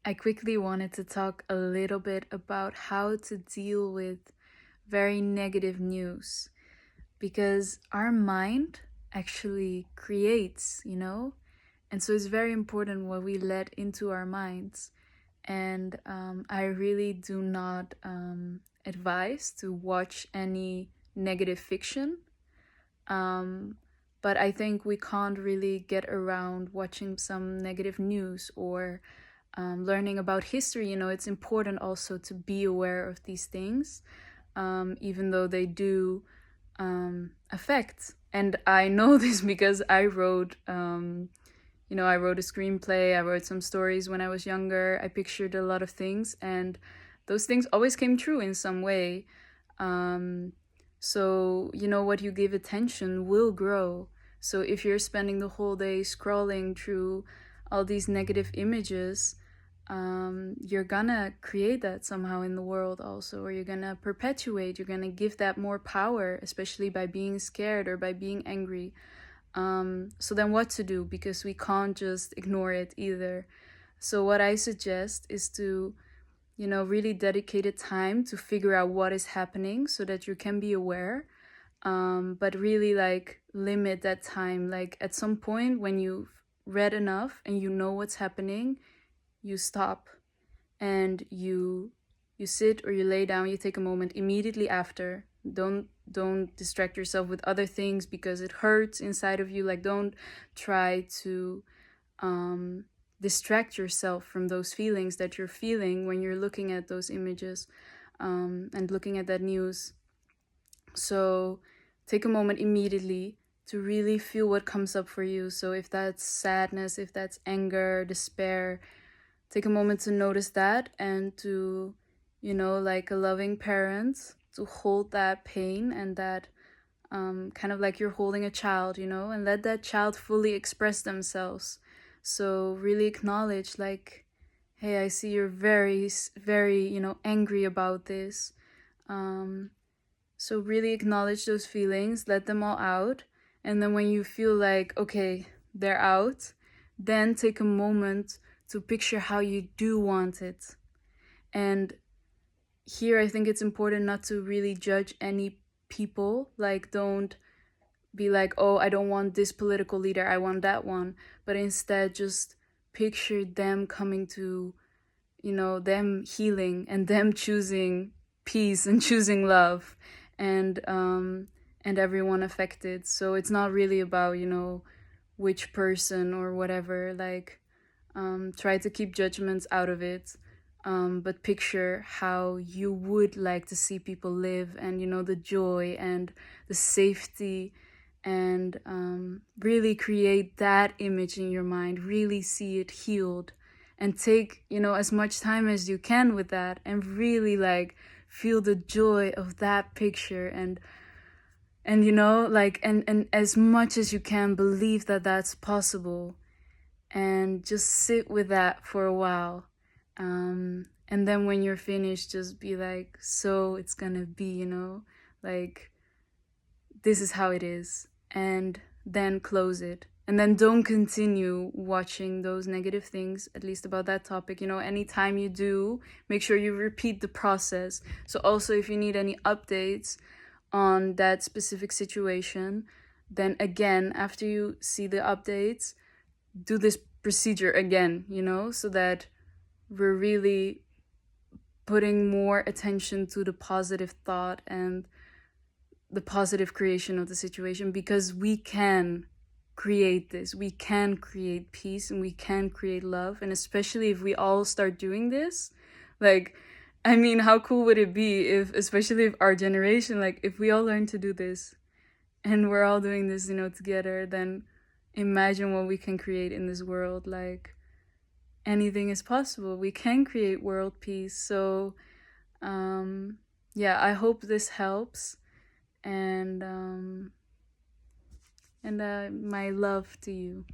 I quickly wanted to talk a little bit about how to deal with very negative news because our mind actually creates, and so it's very important what we let into our minds. And I really do not advise to watch any negative fiction. Um, but I think we can't really get around watching some negative news or learning about history. It's important also to be aware of these things, even though they do affect. And I know this because I wrote a screenplay, I wrote some stories when I was younger, I pictured a lot of things, and those things always came true in some way. Um, so, what you give attention will grow. So, if you're spending the whole day scrolling through all these negative images, you're gonna create that somehow in the world also, or you're gonna perpetuate, you're gonna give that more power, especially by being scared or by being angry. So then what to do? Because we can't just ignore it either. So what I suggest is to, really dedicated time to figure out what is happening so that you can be aware. But really like limit that time. Like at some point when you've read enough and you know what's happening, you stop and you sit or you lay down, you take a moment immediately after. Don't distract yourself with other things because it hurts inside of you. Like don't try to distract yourself from those feelings that you're feeling when you're looking at those images and looking at that news. So take a moment immediately to really feel what comes up for you. So if that's sadness, if that's anger, despair, take a moment to notice that and to, like a loving parent, to hold that pain and that kind of like you're holding a child, and let that child fully express themselves. So really acknowledge, like, hey, I see you're very, very, angry about this. Um, so really acknowledge those feelings, let them all out. And then when you feel like, okay, they're out, then take a moment to picture how you do want it. And here I think it's important not to really judge any people. Like, don't be like, oh, I don't want this political leader, I want that one. But instead, just picture them coming to, them healing and them choosing peace and choosing love and everyone affected. So it's not really about, which person or whatever. Like, try to keep judgments out of it, but picture how you would like to see people live, and the joy and the safety, and really create that image in your mind, really see it healed, and take as much time as you can with that, and really like feel the joy of that picture, and like and as much as you can believe that that's possible, and just sit with that for a while. And then when you're finished, just be like, so it's gonna be, like, this is how it is. And then close it. And then don't continue watching those negative things, at least about that topic. Anytime you do, make sure you repeat the process. So, also, if you need any updates on that specific situation, then again, after you see the updates, do this procedure again, so that we're really putting more attention to the positive thought and the positive creation of the situation, because we can create this. We can create peace and we can create love. And especially if we all start doing this, like, I mean, how cool would it be if, especially if our generation, like, if we all learn to do this and we're all doing this, together, then imagine what we can create in this world. Like, anything is possible. We can create world peace. So, yeah, I hope this helps. And my love to you.